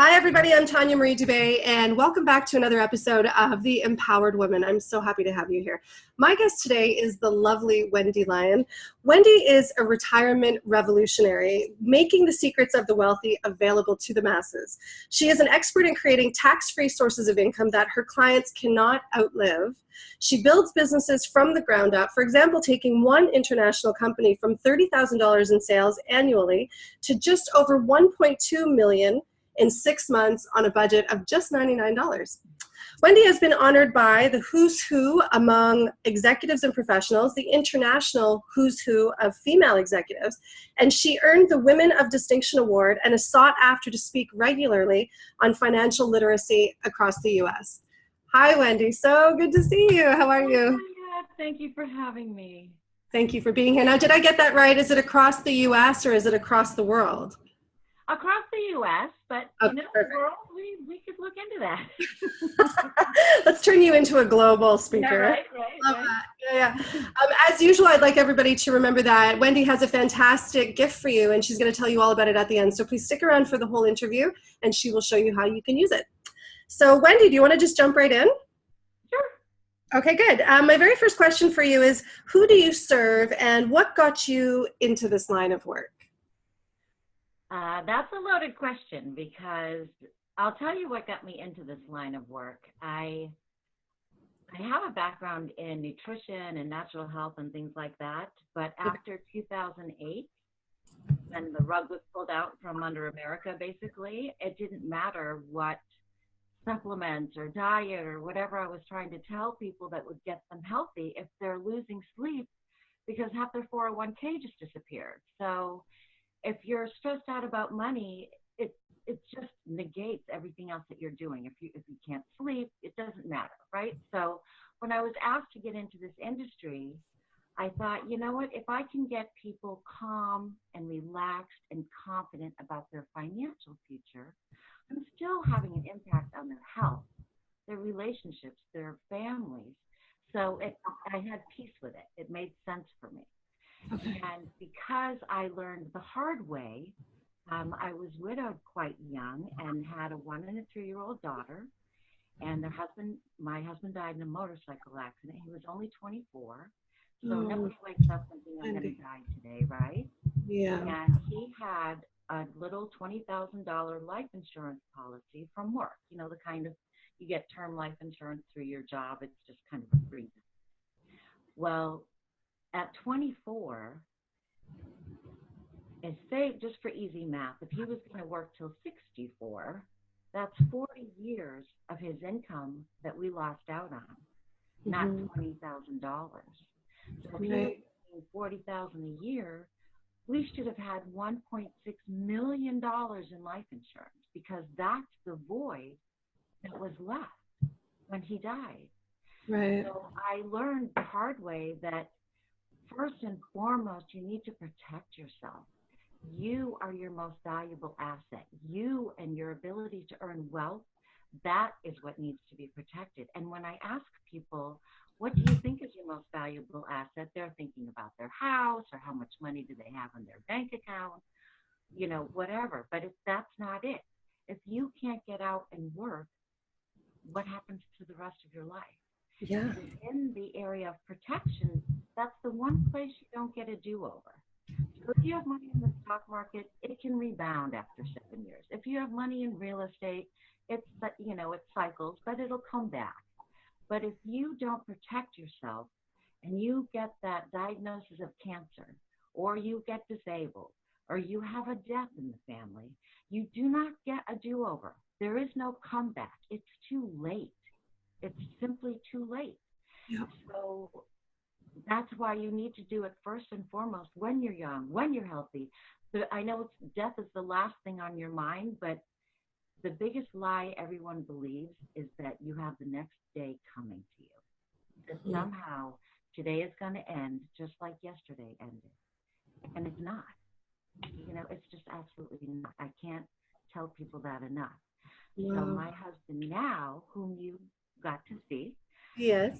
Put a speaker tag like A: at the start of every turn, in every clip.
A: Hi, everybody. I'm Tanya Marie Dubé, and welcome back to another episode of The Empowered Woman. I'm so happy to have you here. My guest today is the lovely Wendy Lyon. Wendy is a retirement revolutionary, making the secrets of the wealthy available to the masses. She is an expert in creating tax-free sources of income that her clients cannot outlive. She builds businesses from the ground up, for example, taking one international company from $30,000 in sales annually to just over $1.2 million in 6 months on a budget of just $99. Wendy has been honored by the who's who among executives and professionals, the international who's who of female executives, and she earned the Women of Distinction Award and is sought after to speak regularly on financial literacy across the U.S. Hi, Wendy. So good to see you. How are you?
B: Oh, thank you for having me.
A: Thank you for being here. Now, did I get that right? Is it across the U.S. or is it across the world?
B: Across the U.S., but
A: Oh,
B: the world, we could look into
A: that. Let's turn you into a global speaker.
B: Yeah, right.
A: Love that. Yeah. As usual, I'd like everybody to remember that Wendy has a fantastic gift for you, and she's going to tell you all about it at the end. So please stick around for the whole interview, and she will show you how you can use it. So Wendy, do you want to just jump right in?
B: Sure.
A: Okay, good. My very first question for you is, who do you serve, and what got you into this line of work?
B: That's a loaded question because I'll tell you what got me into this line of work. I have a background in nutrition and natural health and things like that, but after 2008, when the rug was pulled out from under America, basically, it didn't matter what supplements or diet or whatever I was trying to tell people that would get them healthy if they're losing sleep because half their 401k just disappeared. So if you're stressed out about money, it just negates everything else that you're doing. If you can't sleep, it doesn't matter, right? So when I was asked to get into this industry, I thought, you know what, if I can get people calm and relaxed and confident about their financial future, I'm still having an impact on their health, their relationships, their families. So I had peace with it. It made sense for me.
A: Okay.
B: And because I learned the hard way, I was widowed quite young and had a 1 and a 3-year-old daughter. And my husband died in a motorcycle accident. He was only 24. So nobody wakes up thinking I'm going to die today, right?
A: Yeah.
B: And he had a little $20,000 life insurance policy from work. You know, the kind of, you get term life insurance through your job. It's just kind of a free. Well, at 24, and say, just for easy math, if he was going to work till 64, that's 40 years of his income that we lost out on, not $20,000. So if he was making $40,000 a year, we should have had $1.6 million in life insurance because that's the void that was left when he died.
A: Right.
B: So I learned the hard way that first and foremost, you need to protect yourself. You are your most valuable asset. You and your ability to earn wealth, that is what needs to be protected. And when I ask people, what do you think is your most valuable asset? They're thinking about their house or how much money do they have in their bank account, you know, whatever. But if that's not it, if you can't get out and work, what happens to the rest of your life?
A: Yeah.
B: In the area of protection, that's the one place you don't get a do-over. So if you have money in the stock market, it can rebound after 7 years. If you have money in real estate, it cycles, but it'll come back. But if you don't protect yourself and you get that diagnosis of cancer, or you get disabled, or you have a death in the family, you do not get a do-over. There is no comeback. It's too late. It's simply too late.
A: Yep.
B: So that's why you need to do it first and foremost when you're young, when you're healthy. I know death is the last thing on your mind, but the biggest lie everyone believes is that you have the next day coming to you. That somehow today is going to end just like yesterday ended. And it's not. You know, it's just absolutely not. I can't tell people that enough.
A: Wow.
B: So my husband now, whom you got to see,
A: Yes.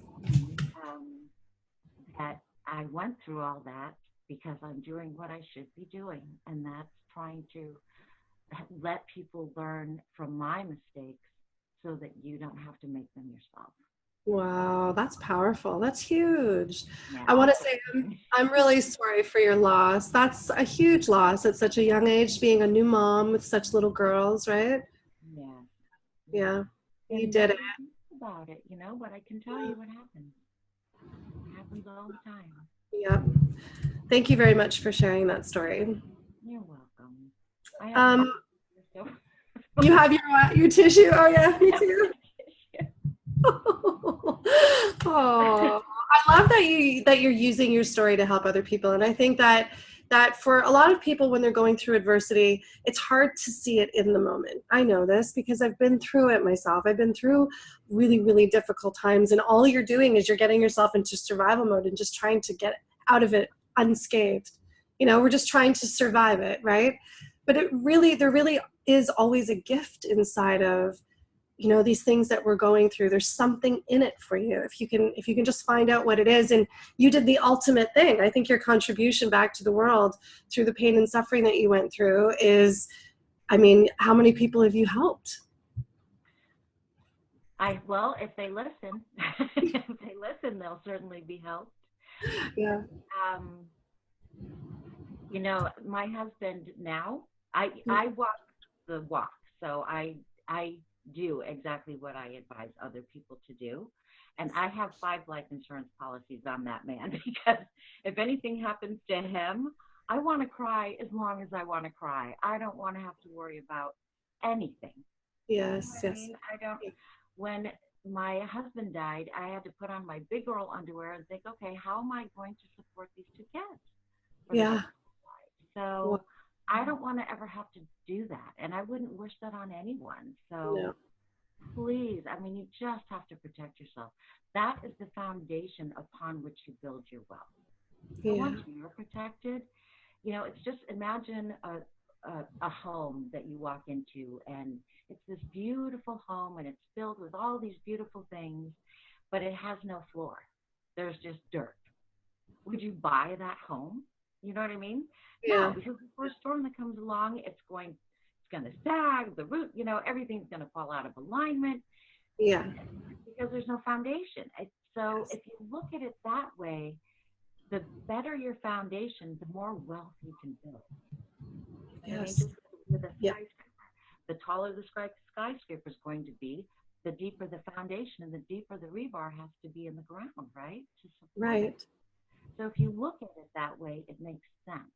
B: that I went through all that because I'm doing what I should be doing, and that's trying to let people learn from my mistakes so that you don't have to make them yourself.
A: Wow, that's powerful. That's huge.
B: Yeah,
A: I want
B: I'll
A: to
B: quit
A: say
B: talking.
A: I'm really sorry for your loss. That's a huge loss at such a young age, being a new mom with such little girls, right?
B: Yeah, yeah.
A: Yeah, you
B: And
A: did it.
B: nobody thinks about it, but I can tell you what happens. It happens all the time.
A: Yeah. Thank you very much for sharing that story.
B: You're welcome. I have my
A: Um,
B: tissue, so
A: you have your tissue. Oh yeah,
B: I
A: me
B: have
A: too.
B: my tissue.
A: Oh, I love that you're using your story to help other people, and I think that for a lot of people when they're going through adversity, it's hard to see it in the moment. I know this because I've been through it myself. I've been through really, really difficult times, and all you're doing is you're getting yourself into survival mode and just trying to get out of it unscathed. We're just trying to survive it, right? But there really is always a gift inside of these things that we're going through. There's something in it for you if you can just find out what it is. And you did the ultimate thing. I think your contribution back to the world through the pain and suffering that you went through is, I mean, how many people have you helped?
B: Well, if they listen, if they listen, they'll certainly be helped.
A: Yeah.
B: Um, my husband now, I walk the walk, so I do exactly what I advise other people to do. And I have 5 life insurance policies on that man because if anything happens to him, I want to cry as long as I want to cry. I don't want to have to worry about anything. You know
A: Yes,
B: what I
A: yes.
B: mean? I don't. When my husband died, I had to put on my big girl underwear and think, okay, how am I going to support these 2 kids for the
A: Yeah.
B: rest of my life? So I don't want to ever have to do that, and I wouldn't wish that on anyone. So
A: No.
B: please, I mean, you just have to protect yourself. That is the foundation upon which you build your wealth. So
A: Yeah.
B: once you're protected, it's just imagine a home that you walk into, and it's this beautiful home, and it's filled with all these beautiful things, but it has no floor. There's just dirt. Would you buy that home? You know what I mean? No,
A: Yeah.
B: because the first storm that comes along, it's going to sag, the root, everything's going to fall out of alignment
A: Yeah.
B: because there's no foundation. So
A: Yes.
B: if you look at it that way, the better your foundation, the more wealth you can build. You know what I mean?
A: Yes.
B: Just with a
A: Yeah.
B: skyscraper, the taller the skyscraper is going to be, the deeper the foundation and the deeper the rebar has to be in the ground, right? To support it.
A: Right.
B: So if you look at it that way, it makes sense.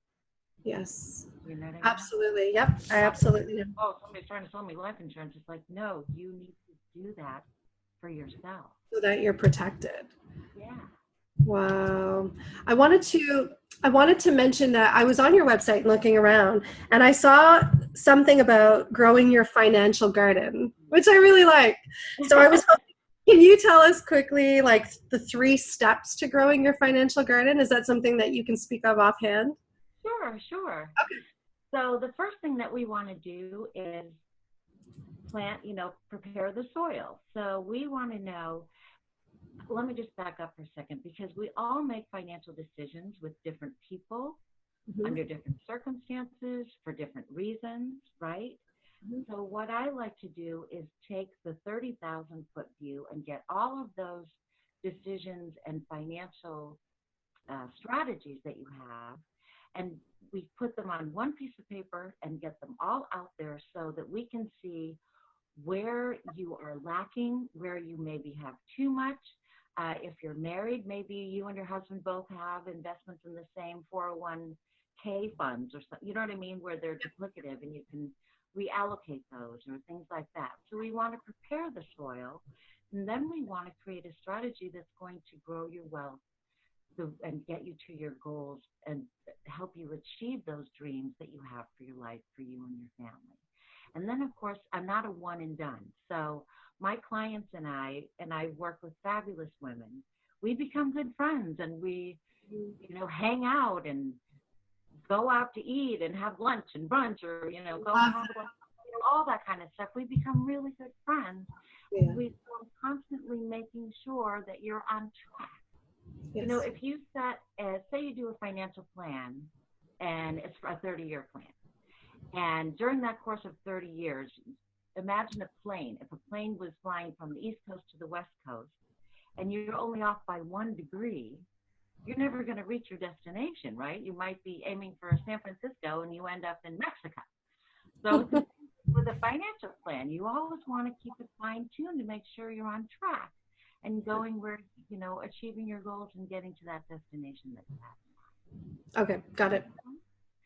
A: Yes.
B: You know what I mean?
A: Absolutely. Yep. I
B: Not just,
A: absolutely do.
B: oh, somebody's trying to sell me life insurance. It's like, no, you need to do that for yourself.
A: So that you're protected.
B: Yeah.
A: Wow. I wanted to mention that I was on your website looking around and I saw something about growing your financial garden, which I really like. So I was hoping, can you tell us quickly like the 3 steps to growing your financial garden? Is that something that you can speak of offhand?
B: Sure, sure. So the first thing that we want to do is prepare the soil. So we want to know, let me just back up for a second because we all make financial decisions with different people
A: Mhm.
B: under different circumstances for different reasons, right?
A: Mhm.
B: So what I like to do is take the 30,000-foot view and get all of those decisions and financial strategies that you have, and we put them on one piece of paper and get them all out there so that we can see where you are lacking, where you maybe have too much. If you're married, maybe you and your husband both have investments in the same 401k funds or something, you know what I mean, where they're duplicative and you can reallocate those or things like that. So we want to prepare the soil, and then we want to create a strategy that's going to grow your wealth and get you to your goals and help you achieve those dreams that you have for your life, for you and your family. And then, of course, I'm not a one and done. So my clients and I work with fabulous women. We become good friends, and we, hang out and go out to eat and have lunch and brunch, or, go
A: Love
B: have all that kind of stuff. We become really good friends.
A: that. Yeah.
B: I'm constantly making sure that you're on track.
A: Yes.
B: If you say you do a financial plan and it's for a 30-year plan, And during that course of 30 years, imagine a plane. If a plane was flying from the East Coast to the West Coast, and you're only off by 1 degree, you're never going to reach your destination, right? You might be aiming for San Francisco and you end up in Mexico. So with a financial plan, you always want to keep it fine-tuned to make sure you're on track and going where, achieving your goals and getting to that destination that you have.
A: Okay, got it.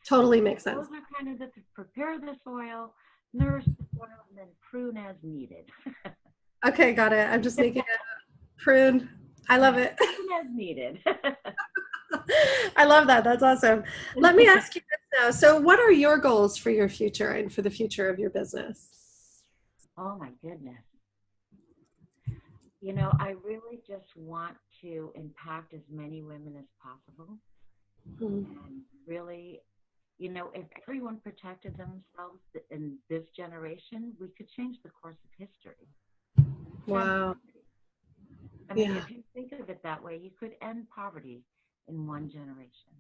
A: Totally makes sense.
B: Those are kind of to prepare the soil, nourish the soil, and then prune as needed.
A: Okay, got it. I'm just making a prune. I love it.
B: Prune as needed.
A: I love that. That's awesome. Let me ask you this now. So what are your goals for your future and for the future of your business?
B: Oh my goodness. I really just want to impact as many women as possible. And really, if everyone protected themselves in this generation, we could change the course of history.
A: Wow.
B: I mean, if you think of it that way, you could end poverty in one generation.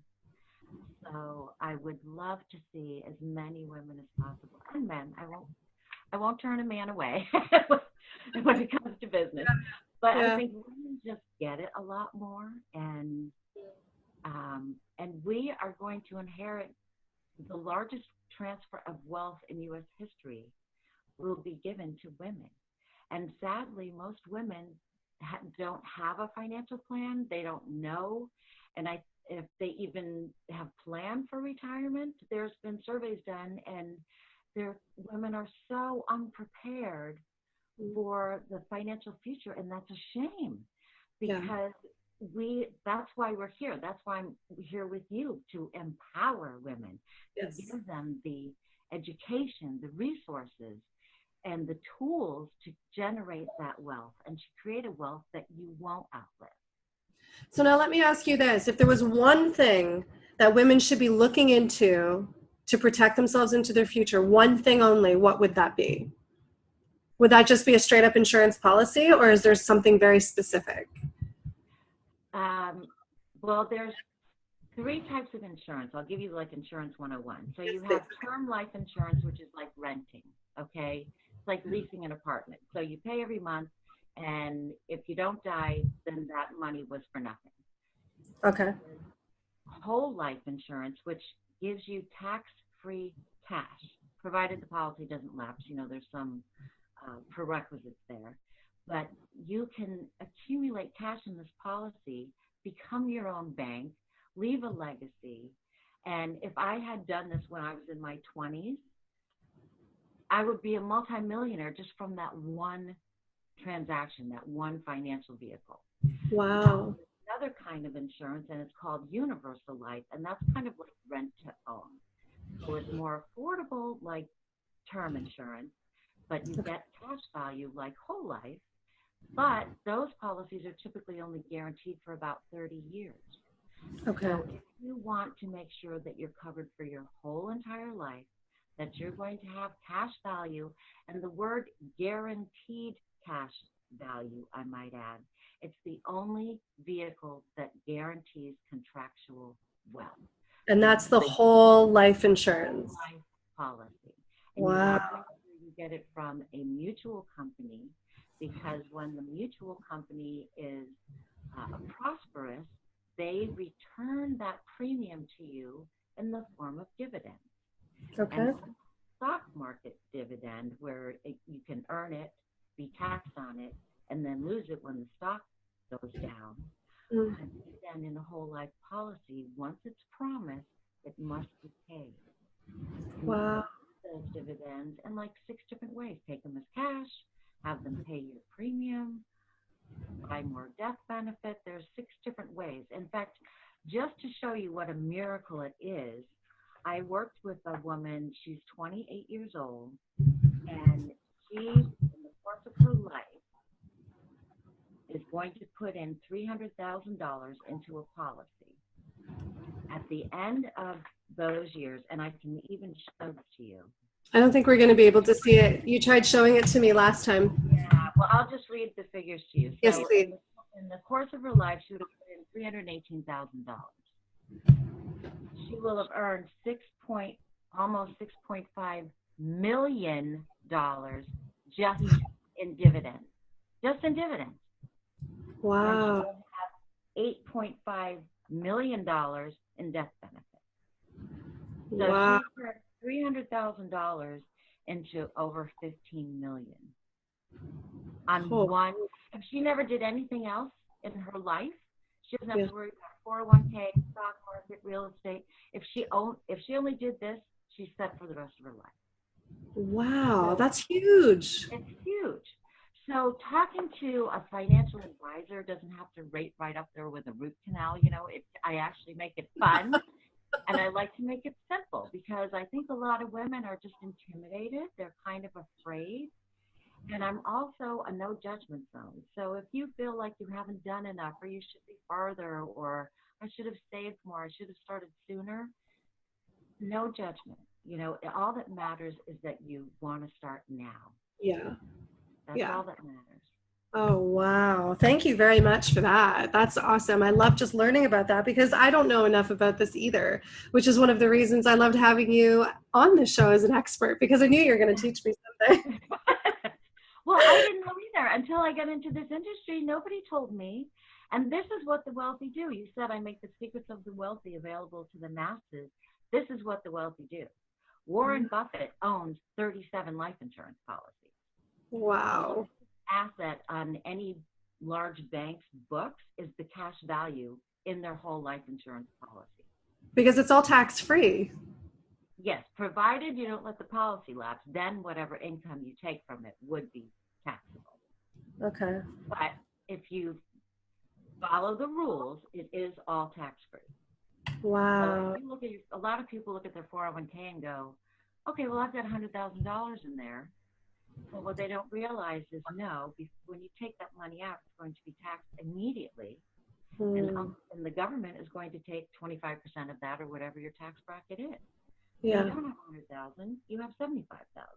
B: So I would love to see as many women as possible, and men. I won't turn a man away when it comes to business. But I think women just get it a lot more, and we are going to inherit the largest transfer of wealth in U.S. history will be given to women. And sadly, most women don't have a financial plan. They don't know. And if they even have planned for retirement, there's been surveys done, and women are so unprepared for the financial future. And that's a shame, because that's why we're here. That's why I'm here with you, to empower women, to give them the education, the resources, and the tools to generate that wealth and to create a wealth that you won't outlive.
A: So now let me ask you this. If there was one thing that women should be looking into to protect themselves into their future, one thing only, what would that be? Would that just be a straight up insurance policy, or is there something very specific?
B: Well, there's 3 types of insurance. I'll give you like insurance 101. So you have term life insurance, which is like renting, okay? It's like leasing an apartment. So you pay every month, and if you don't die, then that money was for nothing.
A: Okay.
B: Whole life insurance, which gives you tax-free cash, provided the policy doesn't lapse. There's some prerequisites there. But you can accumulate cash in this policy, become your own bank, leave a legacy. And if I had done this when I was in my 20s, I would be a multi-millionaire just from that one transaction, that one financial vehicle.
A: Wow.
B: Another kind of insurance, and it's called universal life, and that's kind of like rent to own. So it's more affordable, like term insurance, but you get cash value like whole life. But those policies are typically only guaranteed for about 30 years.
A: Okay.
B: So if you want to make sure that you're covered for your whole entire life, that you're going to have cash value, and the word guaranteed cash value, I might add, it's the only vehicle that guarantees contractual wealth.
A: And that's the whole life insurance.
B: Life policy. And
A: wow.
B: You get it from a mutual company, because when the mutual company is prosperous, they return that premium to you in the form of dividends.
A: Okay.
B: And stock market dividend, where you can earn it, be taxed on it, and then lose it when the stock goes down. And then in a whole life policy, once it's promised, it must be paid.
A: Wow.
B: Those dividends in like 6 different ways. Take them as cash, have them pay your premium, buy more death benefit. There's 6 different ways. In fact, just to show you what a miracle it is, I worked with a woman, she's 28 years old, and she, in the course of her life, is going to put in $300,000 into a policy. At the end of those years, and I can even show it to you.
A: I don't think we're going to be able to see it. You tried showing it to me last time.
B: Yeah, well, I'll just read the figures to you. So
A: yes, please.
B: In the course of her life, she would have put in $318,000. She will have earned almost $6.5 million just in dividends. Just in dividends. And she
A: Wow.
B: will have $8.5 million in death benefit. So
A: Wow.
B: she turned $300,000 into over $15 million on
A: Oh,
B: one. If she never did anything else in her life, she doesn't have
A: yeah.
B: to worry about 401k, stock market, real estate. If she only did this, she's set for the rest of her life.
A: Wow,
B: So
A: that's huge.
B: it's huge. So talking to a financial advisor doesn't have to rate right up there with a root canal. I actually make it fun. And I like to make it simple because I think a lot of women are just intimidated. They're kind of afraid. And I'm also a no judgment zone. So if you feel like you haven't done enough or you should be farther or I should have saved more, I should have started sooner, no judgment. All that matters is that you want to start now.
A: Yeah.
B: That's
A: Yeah.
B: all that matters.
A: Oh, wow. Thank you very much for that. That's awesome. I love just learning about that because I don't know enough about this either, which is one of the reasons I loved having you on the show as an expert because I knew you were going to teach me something.
B: Well, I didn't know either until I got into this industry. Nobody told me. And this is what the wealthy do. You said I make the secrets of the wealthy available to the masses. This is what the wealthy do. Warren Buffett owns 37 life insurance policies.
A: Wow.
B: Asset on any large bank's books is the cash value in their whole life insurance policy.
A: Because it's all tax free.
B: Yes, provided you don't let the policy lapse, then whatever income you take from it would be taxable.
A: Okay.
B: But if you follow the rules, it is all tax free.
A: Wow.
B: So if you look at a lot of people look at their 401k and go, okay, well, I've got $100,000 in there. But what they don't realize is when you take that money out, it's going to be taxed immediately. And the government is going to take 25% of that or whatever your tax bracket is.
A: Yeah.
B: You don't have 100,000, you have 75,000.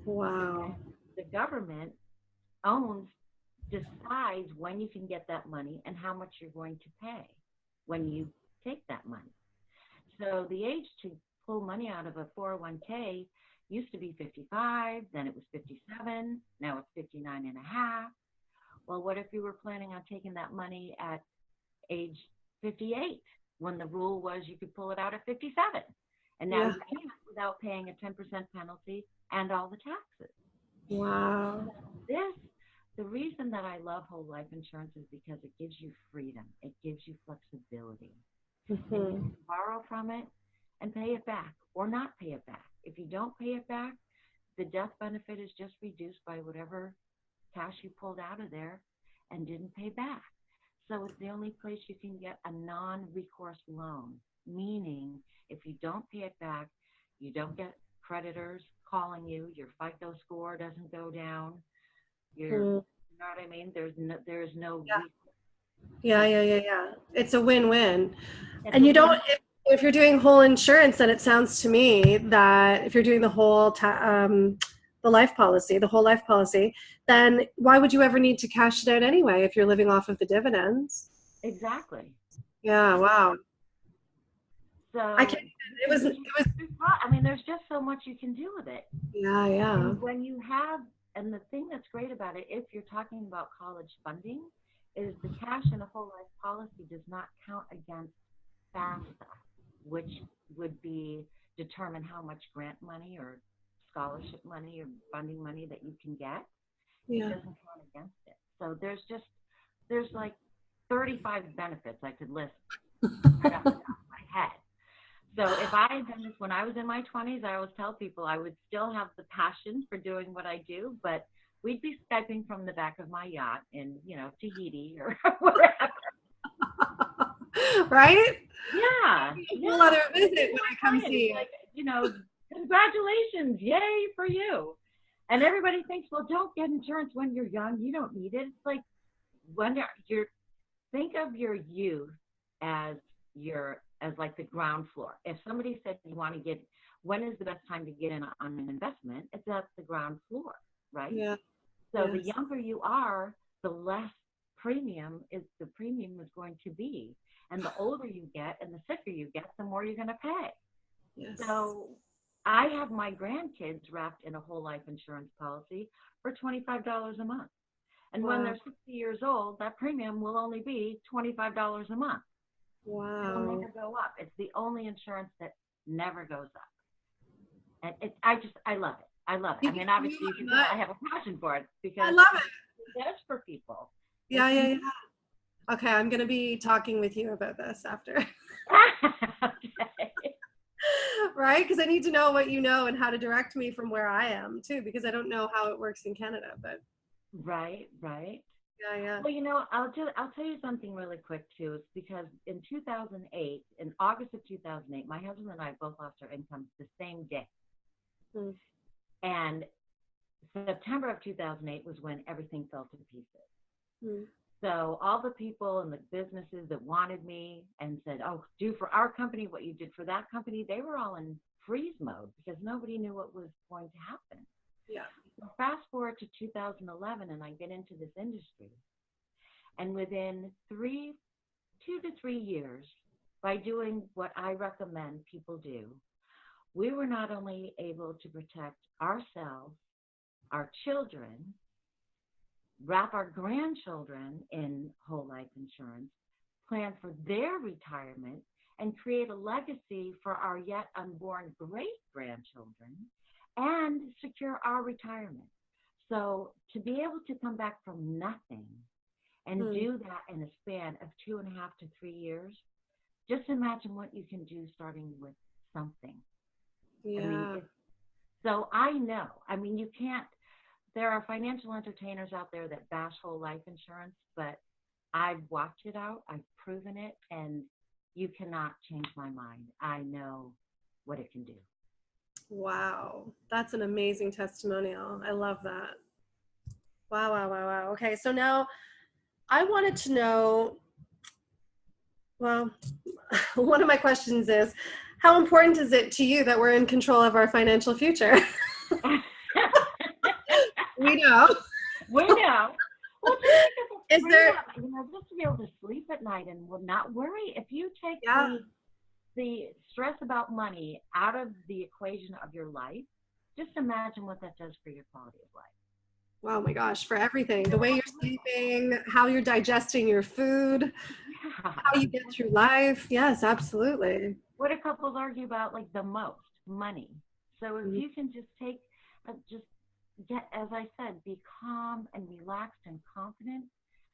A: Wow.
B: And the government decides when you can get that money and how much you're going to pay when you take that money. So the age to pull money out of a 401k used to be 55, then it was 57, now it's 59 and a half. Well, what if you were planning on taking that money at age 58 when the rule was you could pull it out at 57? And now you can't without paying a 10% penalty and all the taxes.
A: Wow.
B: The reason that I love whole life insurance is because it gives you freedom. It gives you flexibility. And you can borrow from it and pay it back or not pay it back. If you don't pay it back, the death benefit is just reduced by whatever cash you pulled out of there and didn't pay back. So it's the only place you can get a non-recourse loan, meaning if you don't pay it back, you don't get creditors calling you, your FICO score doesn't go down. You know what I mean? There's no
A: Yeah. It's a win-win.
B: It's
A: And
B: a
A: you don't,
B: win.
A: if you're doing whole insurance, then it sounds to me that if you're doing the the life policy, the whole life policy, then why would you ever need to cash it out anyway if you're living off of the dividends?
B: Exactly.
A: Yeah. Wow. I
B: So
A: can. It was.
B: I mean, there's just so much you can do with it.
A: Yeah.
B: And and the thing that's great about it, if you're talking about college funding, is the cash in a whole life policy does not count against FAFSA, which would determine how much grant money or scholarship money or funding money that you can get. It doesn't count against it. So there's like 35 benefits I could list right off the top of my head. So if I had done this when I was in my 20s, I always tell people I would still have the passion for doing what I do, but we'd be Skyping from the back of my yacht in, Tahiti or whatever.
A: Right?
B: Yeah.
A: We'll let her visit when I come see you.
B: Like, congratulations, yay for you. And everybody thinks, well, don't get insurance when you're young. You don't need it. It's like when think of your youth as like the ground floor. If somebody said you want to when is the best time to get in on an investment? It's at the ground floor, right?
A: Yeah.
B: So the younger you are, the less premium is going to be. And the older you get and the sicker you get, the more you're going to pay.
A: Yes.
B: So I have my grandkids wrapped in a whole life insurance policy for $25 a month. And when
A: Wow.
B: they're 60 years old, that premium will only be $25 a month. It'll
A: Wow.
B: never go up. It's the only insurance that never goes up. And I love it. I love it. I mean, obviously, you can tell I have a passion for it
A: I
B: because
A: love it.
B: it does for people.
A: Yeah, yeah, yeah. Okay, I'm going to be talking with you about this after.
B: Okay.
A: Right? Because I need to know what you know and how to direct me from where I am too, because I don't know how it works in Canada. But
B: Right, right.
A: yeah, yeah.
B: Well, I'll tell you something really quick too. It's because in 2008, in August of 2008, my husband and I both lost our incomes the same day.
A: Hmm.
B: And September of 2008 was when everything fell to pieces.
A: Hmm.
B: So all the people and the businesses that wanted me and said, "Oh, do for our company what you did for that company," they were all in freeze mode because nobody knew what was going to happen.
A: Yeah.
B: So fast forward to 2011, and I get into this industry, and within 2 to 3 years, by doing what I recommend people do, we were not only able to protect ourselves, our children, wrap our grandchildren in whole life insurance, plan for their retirement, and create a legacy for our yet unborn great grandchildren, and secure our retirement. So to be able to come back from nothing and
A: Hmm.
B: do that in a span of 2.5 to 3 years, just imagine what you can do starting with something. I mean,
A: Yeah.
B: so I know. I mean, you can't. There are financial entertainers out there that bash whole life insurance, but I've watched it out, I've proven it, and you cannot change my mind. I know what it can do.
A: Wow. That's an amazing testimonial. I love that. Wow, wow, wow, wow. Okay, so now I wanted to know, well, one of my questions is, how important is it to you that we're in control of our financial future? We know.
B: We know. Well, just because it's
A: Is there,
B: freedom, just to be able to sleep at night and will not worry. If you take
A: yeah.
B: the stress about money out of the equation of your life, just imagine what that does for your quality of life.
A: Oh my gosh, for everything. The way you're sleeping, how you're digesting your food,
B: Yeah.
A: how you get through life. Yes, absolutely.
B: What do couples argue about like the most? Money. So if
A: Mhm.
B: you can just get, as I said, be calm and relaxed and confident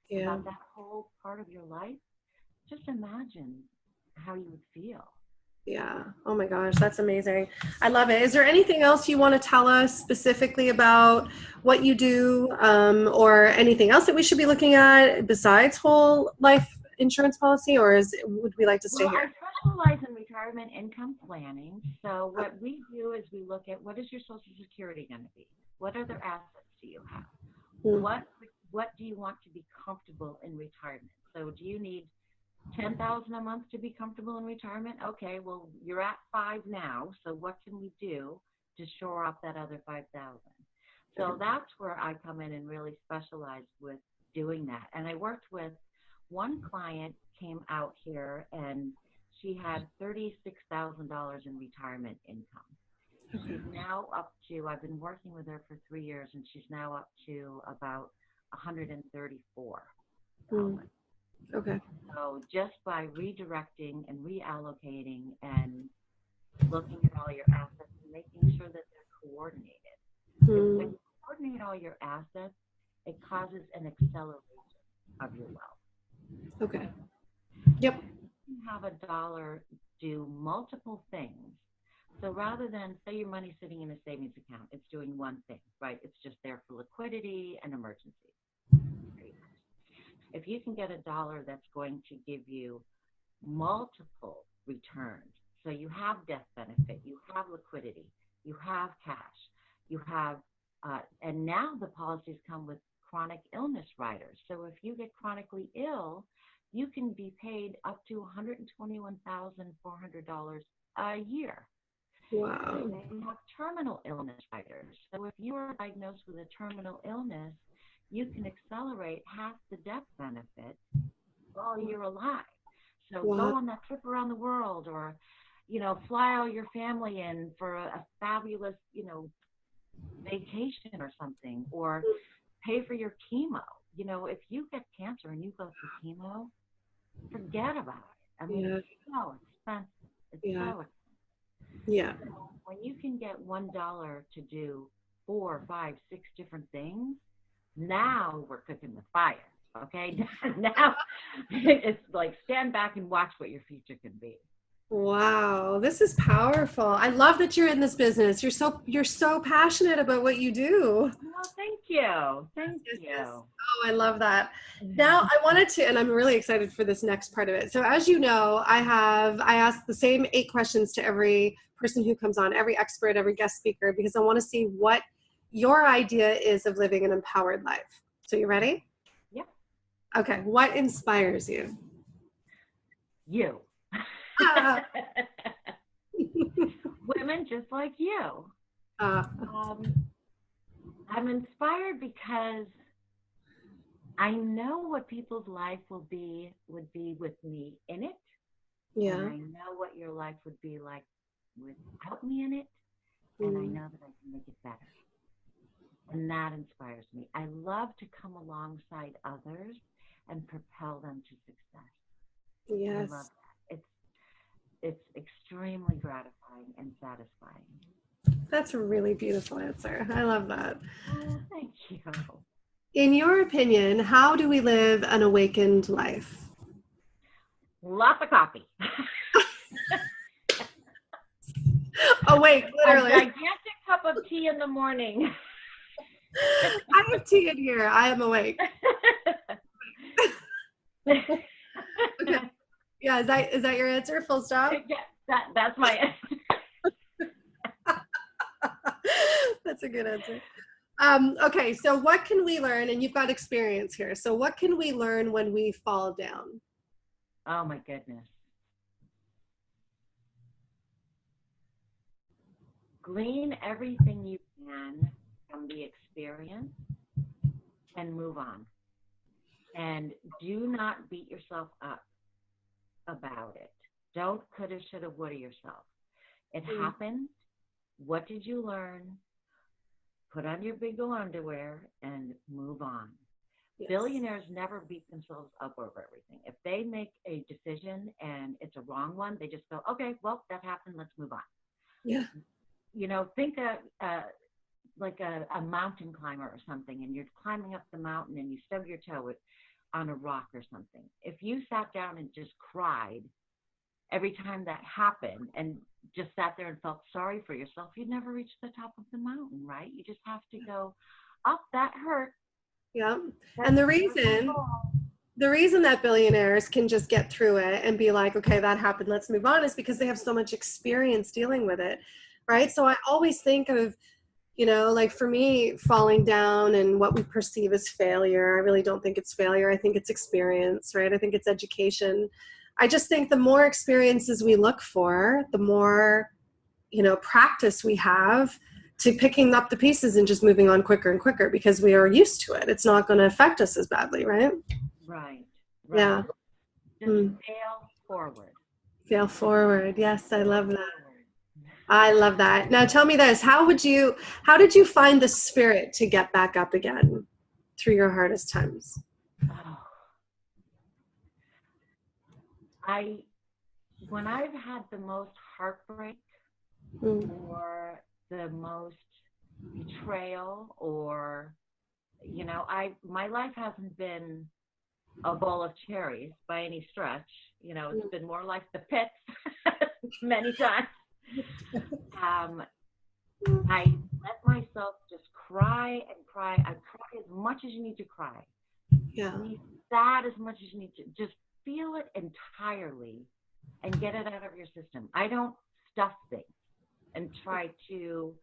A: Yeah.
B: about that whole part of your life, just imagine how you would feel.
A: Yeah. Oh my gosh, that's amazing. I love it. Is there anything else you want to tell us specifically about what you do, or anything else that we should be looking at besides whole life insurance policy, or would we like to stay
B: Well,
A: here?
B: I specialize in retirement income planning. So what we do is we look at, what is your Social Security going to be? What other assets do you have?
A: Hmm.
B: What do you want to be comfortable in retirement? So do you need 10,000 a month to be comfortable in retirement? Okay, well, you're at 5 now, so what can we do to shore up that other 5,000? So that's where I come in and really specialize with doing that. And I worked with one client, came out here, and she had $36,000 in retirement income. She's now up to, I've been working with her for 3 years, and she's now up to about 134,000.
A: Hmm. Okay.
B: So just by redirecting and reallocating and looking at all your assets and making sure that they're coordinated. When
A: Hmm.
B: you coordinate all your assets, it causes an acceleration of your wealth.
A: Okay. Yep.
B: You have a dollar do multiple things. So rather than, say, your money's sitting in a savings account, it's doing one thing, right? It's just there for liquidity and emergency. If you can get a dollar that's going to give you multiple returns, so you have death benefit, you have liquidity, you have cash, you have, and now the policies come with chronic illness riders. So if you get chronically ill, you can be paid up to $121,400 a year.
A: Wow.
B: They have terminal illness riders. So if you are diagnosed with a terminal illness, you can accelerate half the death benefit while you're alive. So
A: Wow.
B: go on that trip around the world, or fly all your family in for a fabulous, vacation or something, or pay for your chemo. If you get cancer and you go through chemo, forget about it. I mean,
A: Yeah.
B: it's so expensive. It's
A: Yeah.
B: so expensive.
A: Yeah.
B: So when you can get $1 to do 4, 5, 6 different things, now we're cooking with fire. Okay, now it's like stand back and watch what your future can be.
A: Wow, this is powerful. I love that you're in this business. You're so passionate about what you do.
B: Well, thank you. Thank
A: Yes, yes.
B: you.
A: Oh, I love that. Now I wanted to, and I'm really excited for this next part of it. So as you know, I ask the same 8 questions to every person who comes on, every expert, every guest speaker, because I want to see what your idea is of living an empowered life. So you ready?
B: Yep.
A: Okay. What inspires you?
B: You.
A: Ah.
B: Women just like you.
A: Uh,
B: I'm inspired because I know what people's life would be with me in it.
A: yeah.
B: And I know what your life would be like without me in it. And I know that I can make it better. And that inspires me. I love to come alongside others and propel them to success.
A: Yes.
B: I love that. It's extremely gratifying and satisfying.
A: That's a really beautiful answer. I love that.
B: Oh, thank you.
A: In your opinion, how do we live an awakened life?
B: Lots of coffee.
A: Awake, literally.
B: A gigantic cup of tea in the morning.
A: I have tea in here. I am awake. Okay. Yeah, is that your answer? Full stop?
B: Yeah, that's my answer.
A: That's a good answer. Okay, so what can we learn? And you've got experience here. So what can we learn when we fall down?
B: Oh my goodness. Glean everything you can from the experience and move on. And do not beat yourself up about it. Don't coulda, shoulda, woulda yourself. It happened. What did you learn? Put on your big old underwear and move on. Yes. Billionaires never beat themselves up over everything. If they make a decision and it's a wrong one, they just go, okay, well, that happened. Let's move on.
A: Yeah.
B: Think like a mountain climber or something, and you're climbing up the mountain and you stub your toe on a rock or something. If you sat down and just cried every time that happened and just sat there and felt sorry for yourself, you'd never reach the top of the mountain, right? You just have to go, oh, that hurt.
A: Yeah. And the reason that billionaires can just get through it and be like, okay, that happened, let's move on, is because they have so much experience dealing with it, right? So I always think of, like for me, falling down and what we perceive as failure, I really don't think it's failure. I think it's experience, right? I think it's education. I just think the more experiences we look for, the more, practice we have to picking up the pieces and just moving on quicker and quicker because we are used to it. It's not going to affect us as badly, right?
B: Right.
A: Yeah.
B: Just fail forward.
A: Fail forward. Yes, I love that. I love that. Now tell me this, how did you find the spirit to get back up again through your hardest times?
B: When I've had the most heartbreak or the most betrayal, or my life hasn't been a bowl of cherries by any stretch. It's been more like the pits many times. I let myself just cry and cry. I cry as much as you need to cry.
A: Yeah.
B: Be sad as much as you need to. Just feel it entirely and get it out of your system. I don't stuff things and try to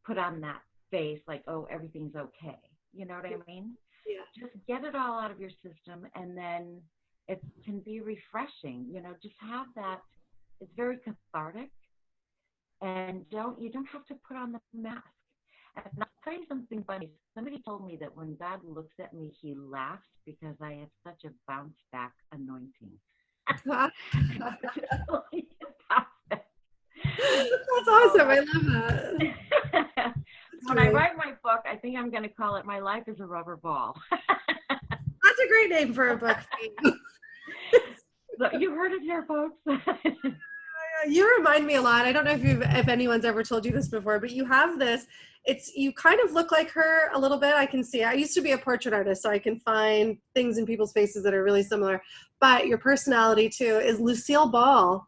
B: put on that face like, oh, everything's okay. You know what I mean?
A: Yeah.
B: Just get it all out of your system, and then it can be refreshing. Just have that. It's very cathartic, and you don't have to put on the mask. And I'll tell you something funny. Somebody told me that when God looks at me, he laughs because I have such a bounce back anointing.
A: That's
B: So,
A: awesome. I love that. That's
B: when I
A: really,
B: write my book, I think I'm going to call it "My Life is a Rubber Ball."
A: that's a great name for a book.
B: So you heard it here, folks.
A: You remind me a lot. I don't know if anyone's ever told you this before, but you have this. You kind of look like her a little bit. I can see. I used to be a portrait artist, so I can find things in people's faces that are really similar. But your personality too is Lucille Ball.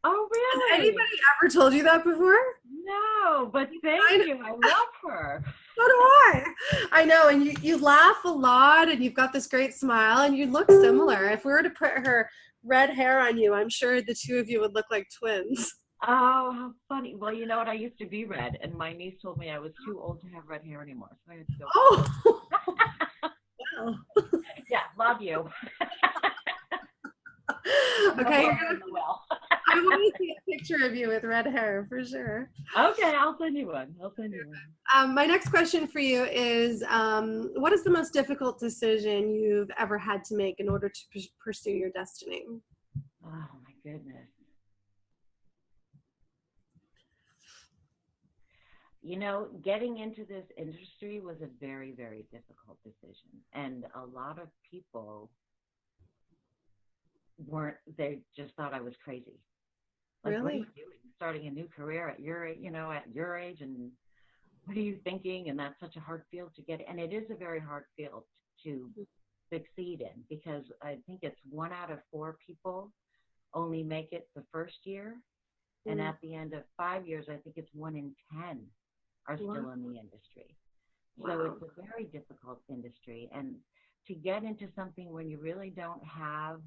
B: Oh,
A: Has
B: really?
A: anybody ever told you that before?
B: No, but thank you. I love her.
A: So do I. I know, and you laugh a lot, and you've got this great smile, and you look similar. If we were to put her red hair on you, I'm sure the two of you would look like twins.
B: Oh, how funny. Well, you know what? I used to be red, and my niece told me I was too old to have red hair anymore. So I had to go.
A: Oh, wow.
B: Yeah, love you.
A: Okay,
B: Well.
A: I want to see a picture of you with red hair for sure.
B: Okay, I'll send you one. I'll send you one.
A: My next question for you is, what is the most difficult decision you've ever had to make in order to pursue your destiny?
B: Oh my goodness. You know, getting into this industry was a very, very difficult decision. And a lot of people they just thought I was crazy. Like, what are you
A: Really?
B: doing? Starting a new career at your, at your age, and what are you thinking? And that's such a hard field to get. And it is a very hard field to succeed in, because I think it's 1 out of 4 people only make it the first year. And at the end of 5 years, I think it's 1 in 10 are still in the industry. So it's a very difficult industry. And to get into something when you really don't have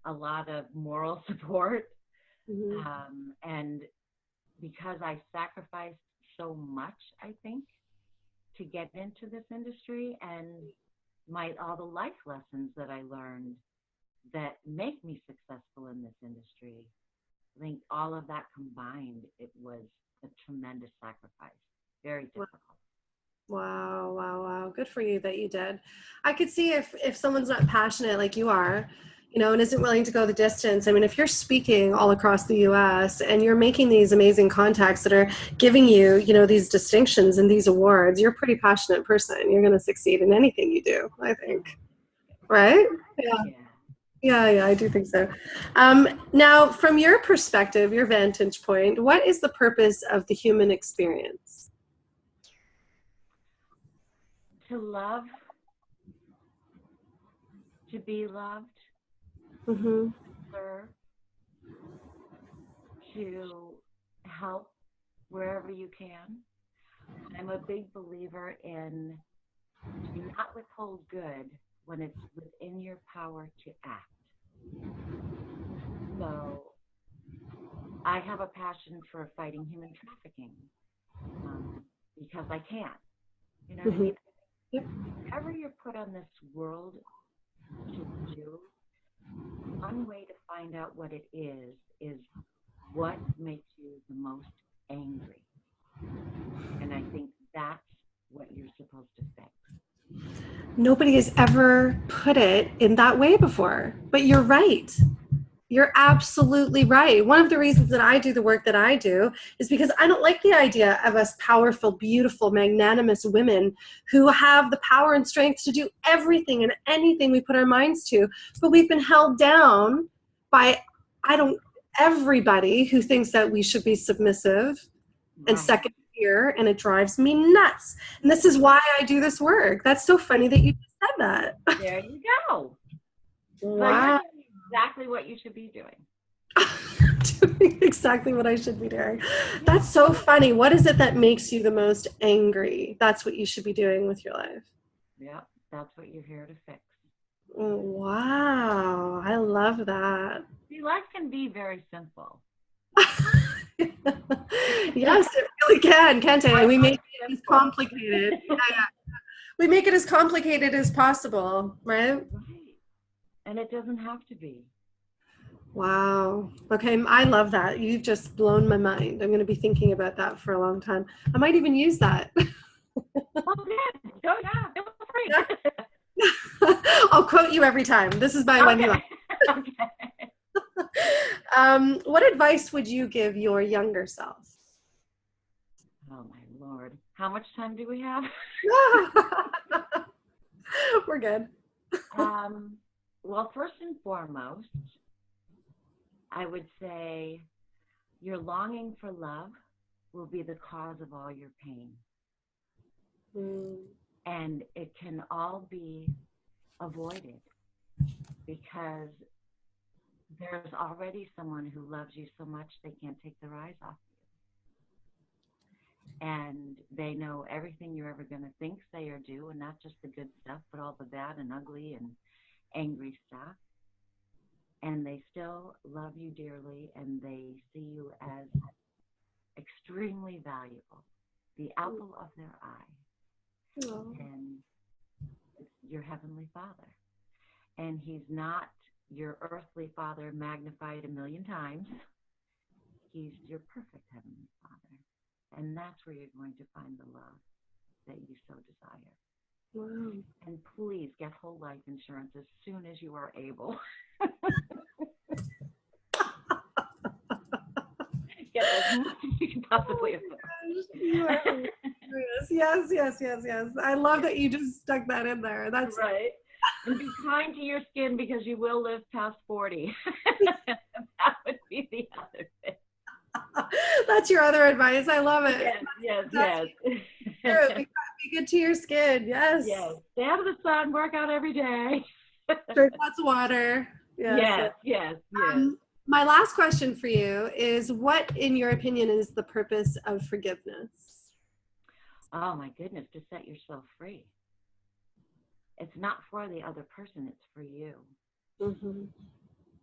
B: a lot of moral support, and because I sacrificed so much, I think, to get into this industry, and all the life lessons that I learned that make me successful in this industry, I think all of that combined, it was a tremendous sacrifice. Very difficult.
A: Wow, wow, wow. Good for you that you did. I could see if someone's not passionate like you are, and isn't willing to go the distance. I mean, if you're speaking all across the US and you're making these amazing contacts that are giving you, these distinctions and these awards, you're a pretty passionate person. You're going to succeed in anything you do, I think. Right? Yeah.
B: Yeah.
A: Yeah, I do think so. Now, from your perspective, your vantage point, what is the purpose of the human experience?
B: To love, to be loved,
A: Mm-hmm.
B: serve, to help wherever you can. I'm a big believer in do not withhold good when it's within your power to act. So I have a passion for fighting human trafficking, because I can. You know what I
A: Mm-hmm.
B: mean?
A: Yep.
B: Whatever you're put on this world to do, one way to find out what it is what makes you the most angry. And I think that's what you're supposed to fix.
A: Nobody has ever put it in that way before, but you're right. You're absolutely right. One of the reasons that I do the work that I do is because I don't like the idea of us powerful, beautiful, magnanimous women who have the power and strength to do everything and anything we put our minds to, but we've been held down by everybody who thinks that we should be submissive and
B: Right.
A: second tier, and it drives me nuts. And this is why I do this work. That's so funny that you just said that.
B: There you go. So you're
A: Wow.
B: doing exactly what you should be doing.
A: Doing exactly what I should be doing. That's so funny. What is it that makes you the most angry? That's what you should be doing with your life.
B: Yeah, that's what you're here to fix.
A: Wow. I love that.
B: See, life can be very simple.
A: Yes, it really can, can't it? And we make it as complicated. Yeah. We make it as complicated as possible, right?
B: Right. And it doesn't have to be.
A: Wow. Okay, I love that. You've just blown my mind. I'm going to be thinking about that for a long time. I might even use that.
B: Well, yeah, go, yeah, feel free.
A: I'll quote you every time. This is my Wendy line.
B: Okay.
A: What advice would you give your younger self?
B: Oh my Lord. How much time do we have?
A: We're good.
B: Well, first and foremost, I would say your longing for love will be the cause of all your pain. And it can all be avoided because there's already someone who loves you so much they can't take their eyes off you. And they know everything you're ever going to think, say, or do, and not just the good stuff, but all the bad and ugly and angry stuff. And they still love you dearly, and they see you as extremely valuable, the apple of their eye. And it's your Heavenly Father. And He's not your earthly father magnified a million times. He's your perfect Heavenly Father. And that's where you're going to find the love that you so desire.
A: Wow.
B: And please get whole life insurance as soon as you are able. Get as much as you can possibly afford.
A: Yes. I love that you just stuck that in there. That's
B: right. And be kind to your skin because you will live past 40. That would be the other thing.
A: That's your other advice. I love it.
B: Yes.
A: True. Be good to your skin. Yes.
B: Stay out of the sun. Work out every day.
A: Drink lots of water.
B: Yes.
A: My last question for you is, what, in your opinion, is the purpose of forgiveness?
B: Oh my goodness, to set yourself free. It's not for the other person, it's for you.
A: Mm-hmm.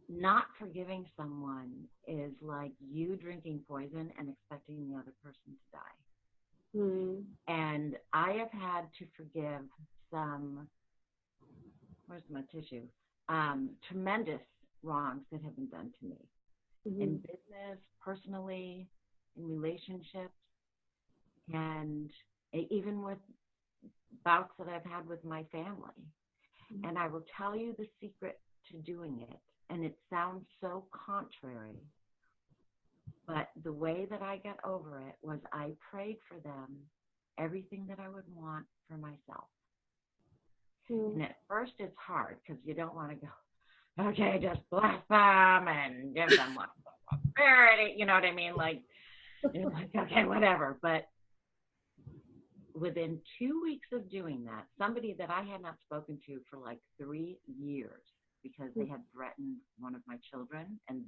B: Not forgiving someone is like you drinking poison and expecting the other person to die.
A: Mm.
B: And I have had to forgive some, where's my tissue? Tremendous wrongs that have been done to me. Mm-hmm. In business, personally, in relationships, and even with bouts that I've had with my family. Mm-hmm. And I will tell you the secret to doing it. And it sounds so contrary, but the way that I got over it was I prayed for them everything that I would want for myself. Mm-hmm. And at first it's hard because you don't want to go, okay, just bless them and give them what, you know what I mean? Like, you're like, okay, whatever. But within 2 weeks of doing that, somebody that I had not spoken to for like 3 years because they had threatened one of my children. And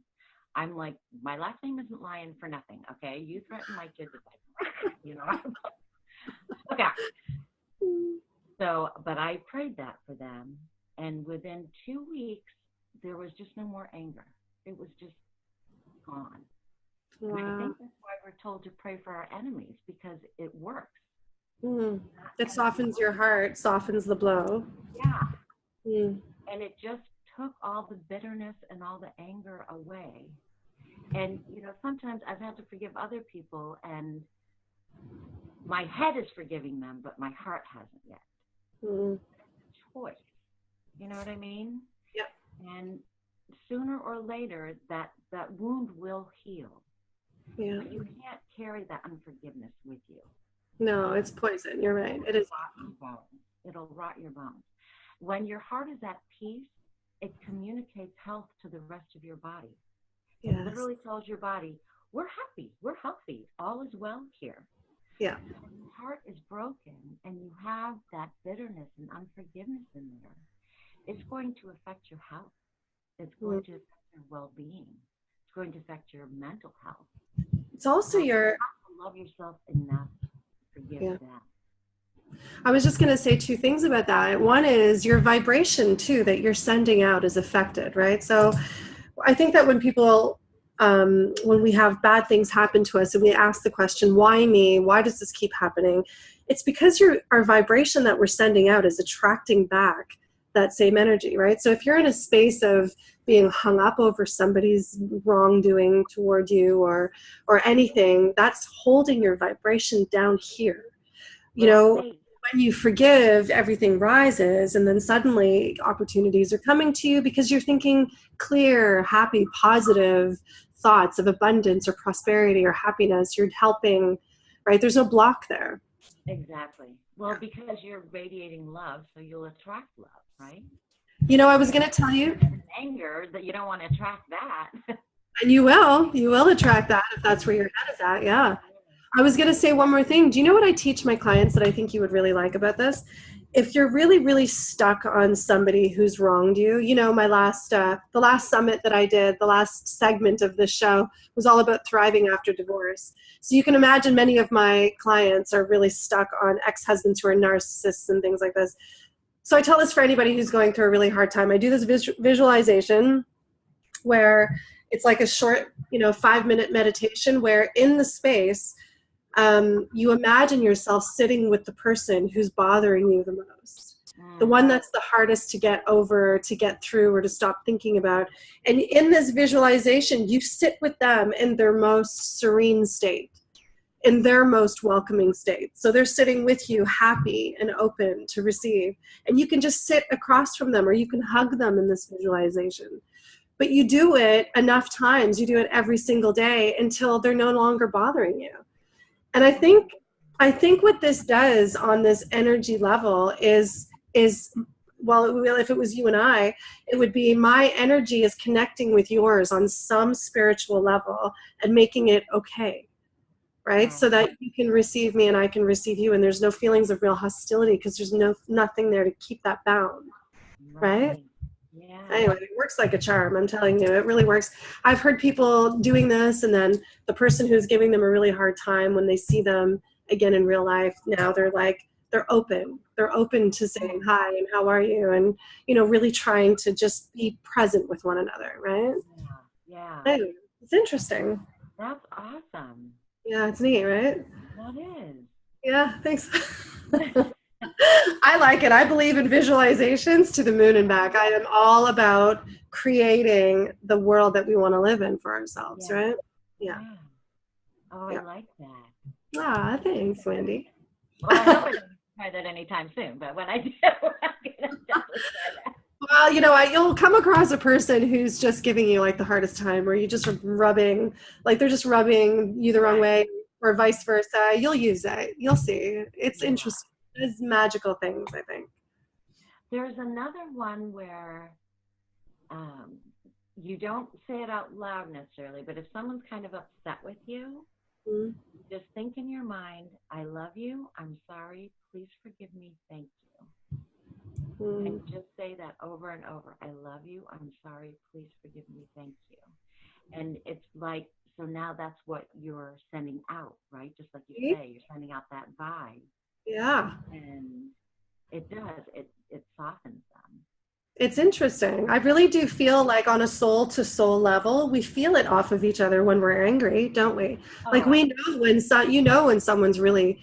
B: I'm like, my last name isn't Lyon for nothing, okay? You threaten my kids, it's like, you know. Okay. So, but I prayed that for them. And within 2 weeks, there was just no more anger. It was just gone. Wow. And I think that's why we're told to pray for our enemies, because it works.
A: Mm. It softens your heart, softens the blow.
B: Yeah. Mm. And it just took all the bitterness and all the anger away. And, you know, sometimes I've had to forgive other people and my head is forgiving them, but my heart hasn't yet. Mm. It's a choice. You know what I mean?
A: Yep.
B: And sooner or later, that wound will heal.
A: Yeah.
B: But you can't carry that unforgiveness with you.
A: No, it's poison. You're right. It is.
B: It'll rot your bones. When your heart is at peace, it communicates health to the rest of your body. Yes. It literally tells your body, we're happy, we're healthy, all is well here.
A: Yeah.
B: When your heart is broken and you have that bitterness and unforgiveness in there, it's going to affect your health. It's going to affect your well-being. It's going to affect your mental health.
A: It's also
B: you have to love yourself enough to forgive that.
A: I was just going to say two things about that. One is your vibration too that you're sending out is affected, right? So I think that when people, when we have bad things happen to us and we ask the question, why me? Why does this keep happening? It's because our vibration that we're sending out is attracting back that same energy, right? So if you're in a space of being hung up over somebody's wrongdoing toward you or anything, that's holding your vibration down here. You know, when you forgive, everything rises, and then suddenly opportunities are coming to you because you're thinking clear, happy, positive thoughts of abundance or prosperity or happiness. You're helping, right? There's no block there.
B: Exactly. Well, because you're radiating love, so you'll attract love, right?
A: You know, I was going to tell you,
B: Anger, that you don't want to attract that.
A: and you will attract that if that's where your head is at. Yeah. I was going to say one more thing. Do you know what I teach my clients that I think you would really like about this? If you're really, really stuck on somebody who's wronged you, you know, the last summit that I did, the last segment of this show was all about thriving after divorce. So you can imagine many of my clients are really stuck on ex-husbands who are narcissists and things like this. So I tell this for anybody who's going through a really hard time. I do this visualization where it's like a short, 5-minute meditation where in the space, you imagine yourself sitting with the person who's bothering you the most, the one that's the hardest to get over, to get through, or to stop thinking about. And in this visualization, you sit with them in their most serene state, in their most welcoming state. So they're sitting with you happy and open to receive. And you can just sit across from them, or you can hug them in this visualization. But you do it enough times, you do it every single day until they're no longer bothering you. And I think what this does on this energy level is well, if it was you and I, it would be my energy is connecting with yours on some spiritual level and making it okay, right? So that you can receive me and I can receive you, and there's no feelings of real hostility because there's nothing there to keep that bound, right?
B: Yeah.
A: Anyway, it works like a charm. I'm telling you, it really works. I've heard people doing this, and then the person who's giving them a really hard time, when they see them again in real life, now they're open. They're open to saying hi and how are you, and really trying to just be present with one another, right?
B: Yeah.
A: Anyway, it's interesting.
B: That's awesome.
A: Yeah, it's neat, right?
B: That is.
A: Yeah, thanks. I like it. I believe in visualizations to the moon and back. I am all about creating the world that we want to live in for ourselves, right? Yeah.
B: Oh, I like that.
A: Ah, thanks, Wendy.
B: Well, I hope I don't try that anytime soon, but when I do, I'm going to definitely try that.
A: Well, you'll come across a person who's just giving you like the hardest time, or you just rubbing, like they're just rubbing you the wrong way, or vice versa. You'll use it. You'll see. It's interesting. It's magical things, I think.
B: There's another one where you don't say it out loud necessarily, but if someone's kind of upset with you, just think in your mind, I love you, I'm sorry, please forgive me, thank you. And just say that over and over. I love you, I'm sorry, please forgive me, thank you. And it's like, so now that's what you're sending out, right? Just like you say, you're sending out that vibe.
A: Yeah.
B: And it does, it softens them.
A: It's interesting. I really do feel like on a soul to soul level, we feel it off of each other when we're angry, don't we? Like we know when when someone's really,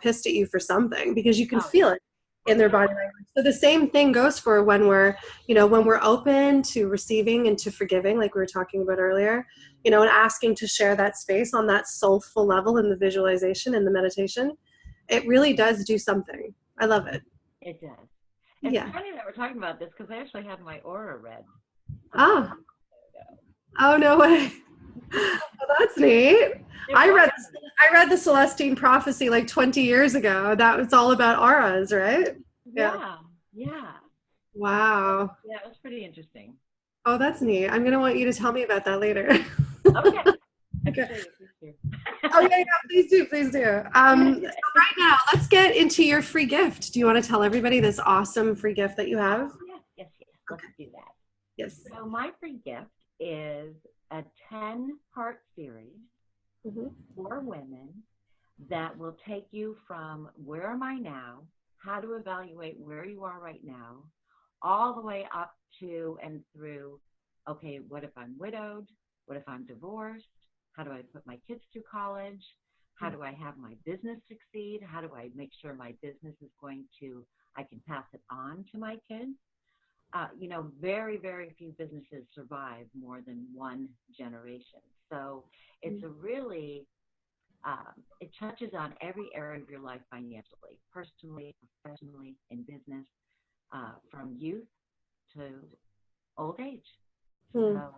A: pissed at you for something, because you can feel it in their body language. So the same thing goes for when we're, when we're open to receiving and to forgiving, like we were talking about earlier, and asking to share that space on that soulful level in the visualization and the meditation. It really does do something. I love it.
B: It does. It's funny that we're talking about this because I actually had my aura read.
A: Oh, no way. Well, that's neat. I read the Celestine Prophecy like 20 years ago. That was all about auras, right?
B: Yeah.
A: Wow.
B: Yeah, it was pretty interesting.
A: Oh, that's neat. I'm going to want you to tell me about that later.
B: Okay.
A: Okay. Oh, yeah, please do. So right now, let's get into your free gift. Do you want to tell everybody this awesome free gift that you have?
B: Yes. Let's do that.
A: Yes.
B: So my free gift is a 10-part series for women that will take you from where am I now, how to evaluate where you are right now, all the way up to and through, okay, what if I'm widowed? What if I'm divorced? How do I put my kids through college? How do I have my business succeed? How do I make sure my business is I can pass it on to my kids? Very, very few businesses survive more than one generation. So it's a really It touches on every area of your life financially, personally, professionally, in business, from youth to old age.
A: Hmm.
B: So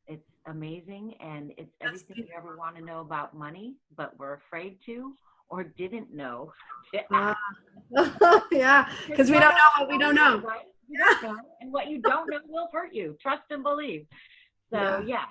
B: it's amazing, and it's
A: That's
B: everything you ever want to know about money, but we're afraid to or didn't know to
A: wow.
B: ask.
A: Yeah,
B: Because
A: because
B: you
A: we
B: don't
A: don't
B: know
A: know
B: what
A: what
B: you
A: we
B: don't
A: don't
B: know,
A: know.
B: right? You
A: Yeah.
B: don't know. And what you don't know will hurt you. Trust and believe. So,
A: Yeah.
B: yeah.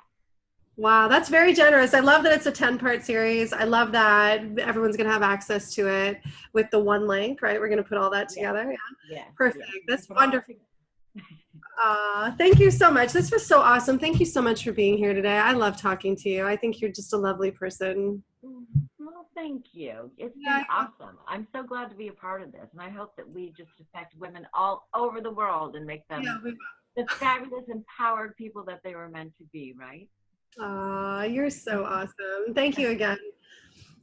A: Wow, that's very generous. I love that it's a 10-part series. I love that everyone's going to have access to it with the one link, right? We're going to put all that
B: Yes,
A: together. Yeah.
B: yes,
A: Perfect.
B: yes. You can
A: That's
B: put all
A: wonderful.
B: that together.
A: Thank you so much. This was so awesome. Thank you so much for being here today. I love talking to you. I think you're just a lovely person.
B: Well, thank you. It's been
A: Yeah.
B: awesome. I'm so glad to be a part of this. And I hope that we just affect women all over the world and make them
A: Yeah.
B: the fabulous, empowered people that they were meant to be, right?
A: You're so awesome. Thank you again.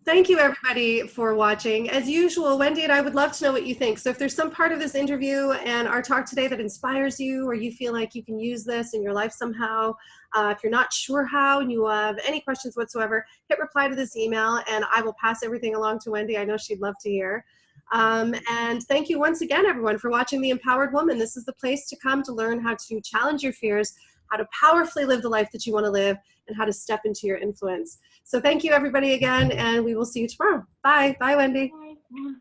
A: Thank you, everybody, for watching. As usual, Wendy and I would love to know what you think. So if there's some part of this interview and our talk today that inspires you, or you feel like you can use this in your life somehow, if you're not sure how and you have any questions whatsoever, hit reply to this email and I will pass everything along to Wendy. I know she'd love to hear. And thank you once again, everyone, for watching The Empowered Woman. This is the place to come to learn how to challenge your fears, how to powerfully live the life that you want to live, and how to step into your influence. So thank you, everybody, again, and we will see you tomorrow. Bye. Bye, Wendy.
B: Bye.